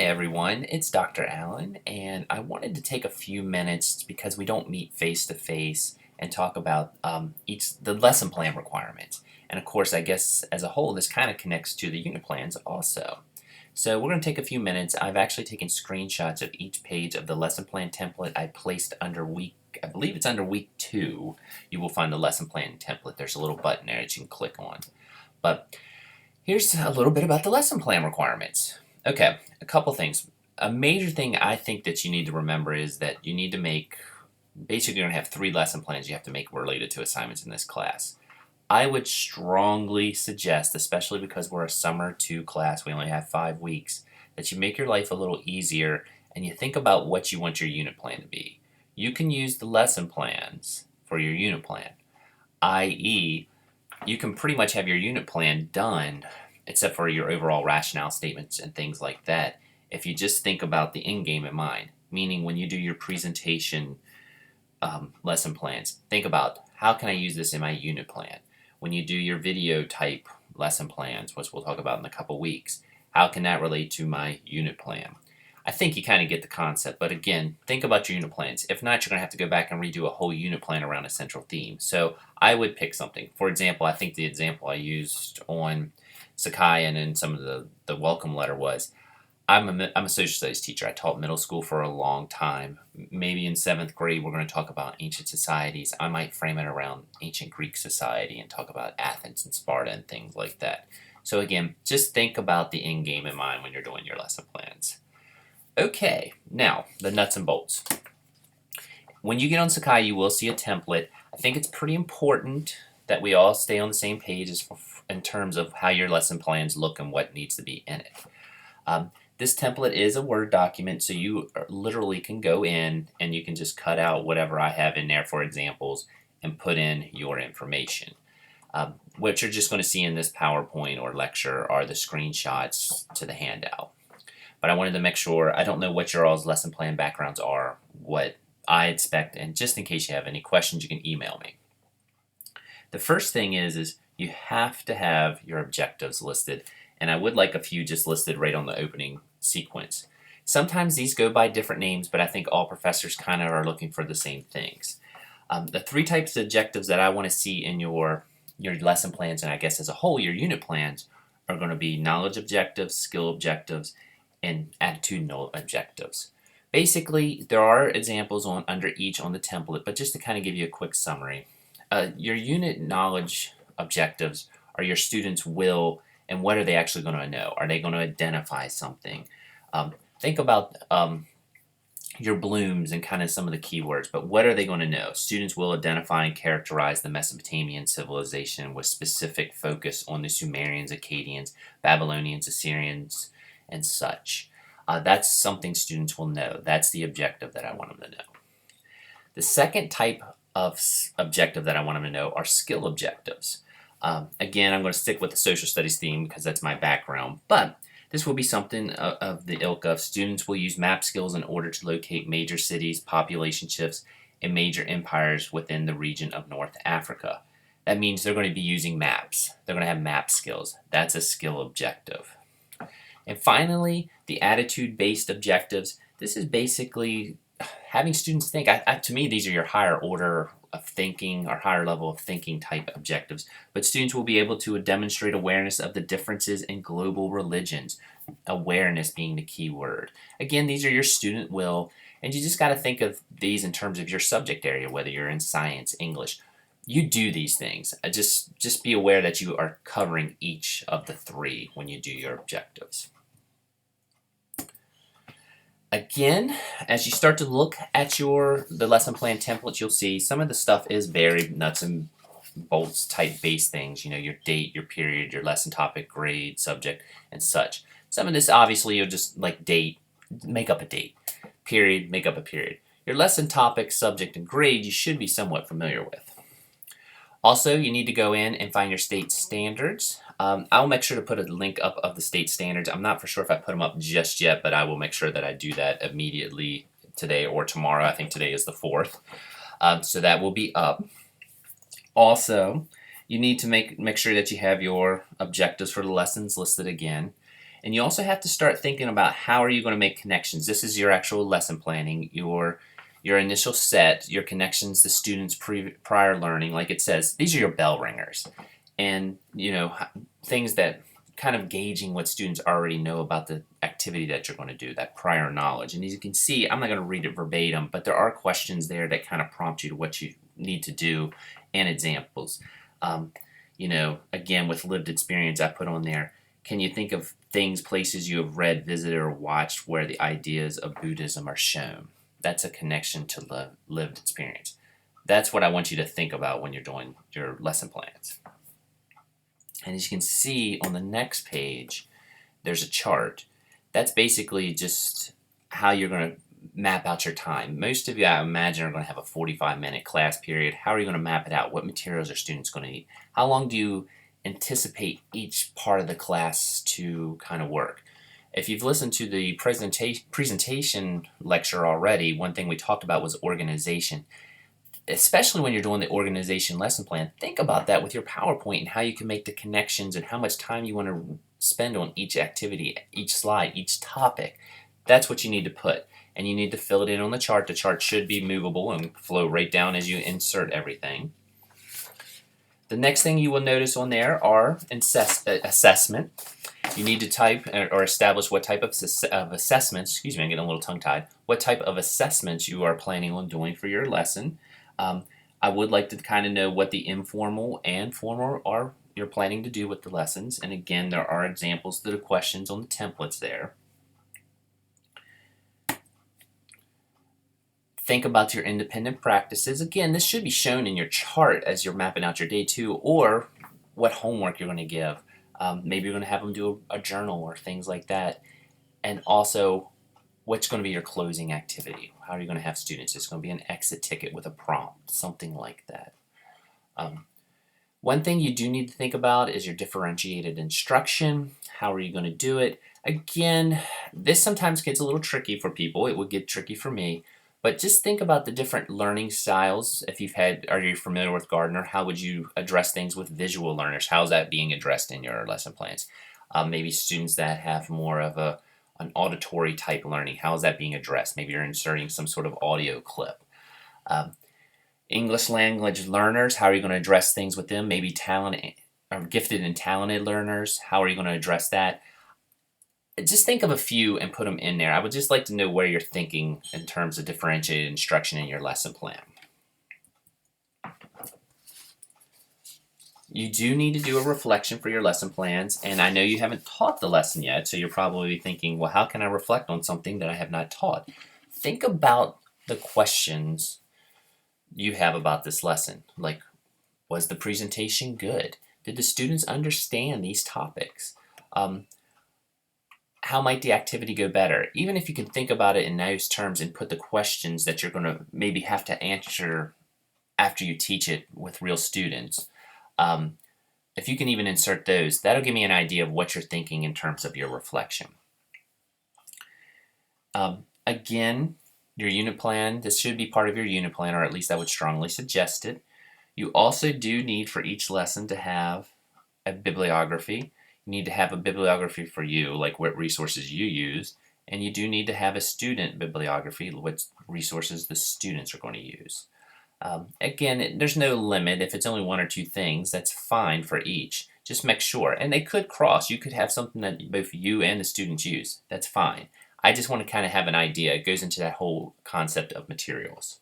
everyone, it's Dr. Allen, and I wanted to take a few minutes because we don't meet face to face and talk about the lesson plan requirements. And of course, I guess as a whole, this kind of connects to the unit plans also. So we're going to take a few minutes. I've actually taken screenshots of each page of the lesson plan template I placed under I believe it's under week 2. You will find the lesson plan template. There's a little button there that you can click on. But here's a little bit about the lesson plan requirements. Okay, a couple things. A major thing I think that you need to remember is that you need to make, basically you're going to have 3 lesson plans you have to make related to assignments in this class. I would strongly suggest, especially because we're a summer 2 class, we only have 5 weeks, that you make your life a little easier and you think about what you want your unit plan to be. You can use the lesson plans for your unit plan, i.e., you can pretty much have your unit plan done, except for your overall rationale statements and things like that, if you just think about the end game in mind. Meaning when you do your presentation lesson plans, think about how can I use this in my unit plan. When you do your video type lesson plans, which we'll talk about in a couple weeks, how can that relate to my unit plan? I think you kind of get the concept, but again, think about your unit plans. If not, you're going to have to go back and redo a whole unit plan around a central theme. So I would pick something. For example, I think the example I used on Sakai and in some of the welcome letter was, I'm a social studies teacher. I taught middle school for a long time. Maybe in 7th grade we're going to talk about ancient societies. I might frame it around ancient Greek society and talk about Athens and Sparta and things like that. So again, just think about the end game in mind when you're doing your lesson plans. Okay, now the nuts and bolts. When you get on Sakai, you will see a template. I think it's pretty important that we all stay on the same page in terms of how your lesson plans look and what needs to be in it. This template is a Word document, so you literally can go in and you can just cut out whatever I have in there for examples and put in your information. What you're just going to see in this PowerPoint or lecture are the screenshots to the handout. But I wanted to make sure, I don't know what your all's lesson plan backgrounds are, what I expect, and just in case you have any questions, you can email me. The first thing is you have to have your objectives listed, and I would like a few just listed right on the opening sequence. Sometimes these go by different names, but I think all professors kind of are looking for the same things. The 3 types of objectives that I want to see in your lesson plans, and I guess as a whole your unit plans, are going to be knowledge objectives, skill objectives, and attitudinal objectives. Basically, there are examples under each on the template, but just to kind of give you a quick summary. Your unit knowledge objectives are your students' will and what are they actually going to know. Are they going to identify something? Think about your blooms and kind of some of the keywords, but what are they going to know? Students will identify and characterize the Mesopotamian civilization with specific focus on the Sumerians, Akkadians, Babylonians, Assyrians, and such. That's something students will know. That's the objective that I want them to know. The second type of objective that I want them to know are skill objectives. Again, I'm going to stick with the social studies theme because that's my background, but this will be something of the ilk of students will use map skills in order to locate major cities, population shifts, and major empires within the region of North Africa. That means they're going to be using maps. They're going to have map skills. That's a skill objective. And finally, the attitude-based objectives. This is basically having students think. To me, these are your higher order of thinking or higher level of thinking type objectives. But students will be able to demonstrate awareness of the differences in global religions. Awareness being the key word. Again, these are your student will, and you just got to think of these in terms of your subject area, whether you're in science, English. You do these things. Just be aware that you are covering each of the 3 when you do your objectives. Again, as you start to look at the lesson plan templates, you'll see some of the stuff is very nuts and bolts type based things. Your date, your period, your lesson topic, grade, subject, and such. Some of this obviously you'll just like date, make up a date. Period, make up a period. Your lesson topic, subject, and grade you should be somewhat familiar with. Also, you need to go in and find your state standards. I'll make sure to put a link up of the state standards. I'm not for sure if I put them up just yet, but I will make sure that I do that immediately today or tomorrow. I think today is the 4th. So that will be up. Also, you need to make sure that you have your objectives for the lessons listed again. And you also have to start thinking about how are you going to make connections. This is your actual lesson planning, your initial set, your connections, the students' prior learning. Like it says, these are your bell ringers, and things that kind of gauging what students already know about the activity that you're going to do, that prior knowledge. And as you can see, I'm not going to read it verbatim, but there are questions there that kind of prompt you to what you need to do and examples. Again, with lived experience, I put on there, can you think of things, places you have read, visited, or watched where the ideas of Buddhism are shown? That's a connection to lived experience. That's what I want you to think about when you're doing your lesson plans. And as you can see on the next page, there's a chart. That's basically just how you're going to map out your time. Most of you, I imagine, are going to have a 45-minute class period. How are you going to map it out? What materials are students going to need? How long do you anticipate each part of the class to kind of work? If you've listened to the presentation lecture already, one thing we talked about was organization. Especially when you're doing the organization lesson plan, think about that with your PowerPoint and how you can make the connections and how much time you want to spend on each activity, each slide, each topic. That's what you need to put. And you need to fill it in on the chart. The chart should be movable and flow right down as you insert everything. The next thing you will notice on there are assessment. You need to type or establish what type of assessments, I'm getting a little tongue-tied, what type of assessments you are planning on doing for your lesson. I would like to kind of know what the informal and formal are you're planning to do with the lessons. And again, there are examples to the questions on the templates there. Think about your independent practices. Again, this should be shown in your chart as you're mapping out your day 2, or what homework you're going to give. Maybe you're going to have them do a journal or things like that. And also, what's going to be your closing activity? How are you going to have students? It's going to be an exit ticket with a prompt, something like that. One thing you do need to think about is your differentiated instruction. How are you going to do it? Again, this sometimes gets a little tricky for people. It would get tricky for me. But just think about the different learning styles. Are you familiar with Gardner? How would you address things with visual learners? How's that being addressed in your lesson plans? Maybe students that have more of an auditory type learning. How is that being addressed? Maybe you're inserting some sort of audio clip. English language learners, how are you going to address things with them? Maybe gifted and talented learners, how are you going to address that? Just think of a few and put them in there. I would just like to know where you're thinking in terms of differentiated instruction in your lesson plan. You do need to do a reflection for your lesson plans, and I know you haven't taught the lesson yet, so you're probably thinking, well, how can I reflect on something that I have not taught? Think about the questions you have about this lesson. Like, was the presentation good? Did the students understand these topics? How might the activity go better? Even if you can think about it in those terms and put the questions that you're going to maybe have to answer after you teach it with real students. If you can even insert those, that'll give me an idea of what you're thinking in terms of your reflection. Again, your unit plan, this should be part of your unit plan, or at least I would strongly suggest it. You also do need for each lesson to have a bibliography. You need to have a bibliography for you, like what resources you use, and you do need to have a student bibliography, what resources the students are going to use. Again, there's no limit. If it's only 1 or 2 things, that's fine for each. Just make sure. And they could cross. You could have something that both you and the students use. That's fine. I just want to kind of have an idea. It goes into that whole concept of materials.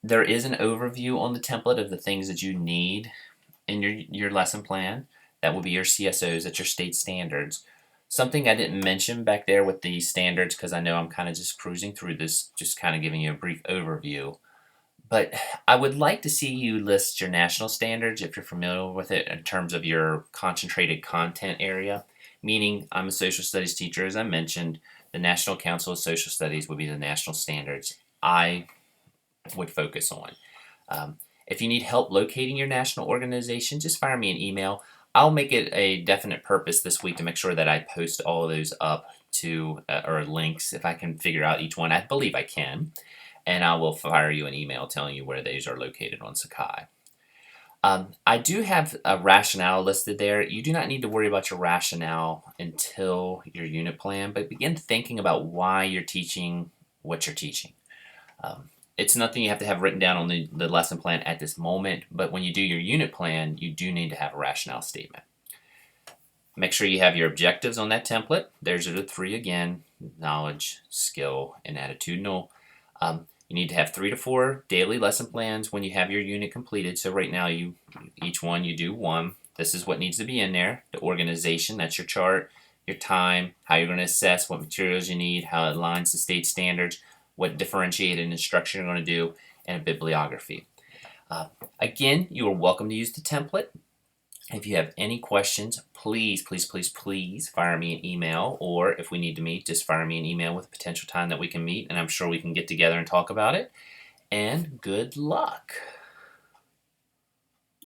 There is an overview on the template of the things that you need in your lesson plan. That will be your CSOs, that's your state standards. Something I didn't mention back there with the standards, because I know I'm kind of just cruising through this, just kind of giving you a brief overview. But I would like to see you list your national standards, if you're familiar with it, in terms of your concentrated content area. Meaning, I'm a social studies teacher, as I mentioned. The National Council of Social Studies would be the national standards I would focus on. If you need help locating your national organization, just fire me an email. I'll make it a definite purpose this week to make sure that I post all of those up to, or links, if I can figure out each one. I believe I can. And I will fire you an email telling you where those are located on Sakai. I do have a rationale listed there. You do not need to worry about your rationale until your unit plan, but begin thinking about why you're teaching what you're teaching. It's nothing you have to have written down on the lesson plan at this moment, but when you do your unit plan, you do need to have a rationale statement. Make sure you have your objectives on that template. There's the three again: knowledge, skill, and attitudinal. You need to have 3 to 4 daily lesson plans when you have your unit completed. So right now, each one you do one. This is what needs to be in there. The organization, that's your chart, your time, how you're going to assess, what materials you need, how it aligns to state standards, what differentiated instruction you're going to do, and a bibliography. Again, you are welcome to use the template. If you have any questions, please, please, please, please fire me an email, or if we need to meet, just fire me an email with a potential time that we can meet, and I'm sure we can get together and talk about it. And good luck.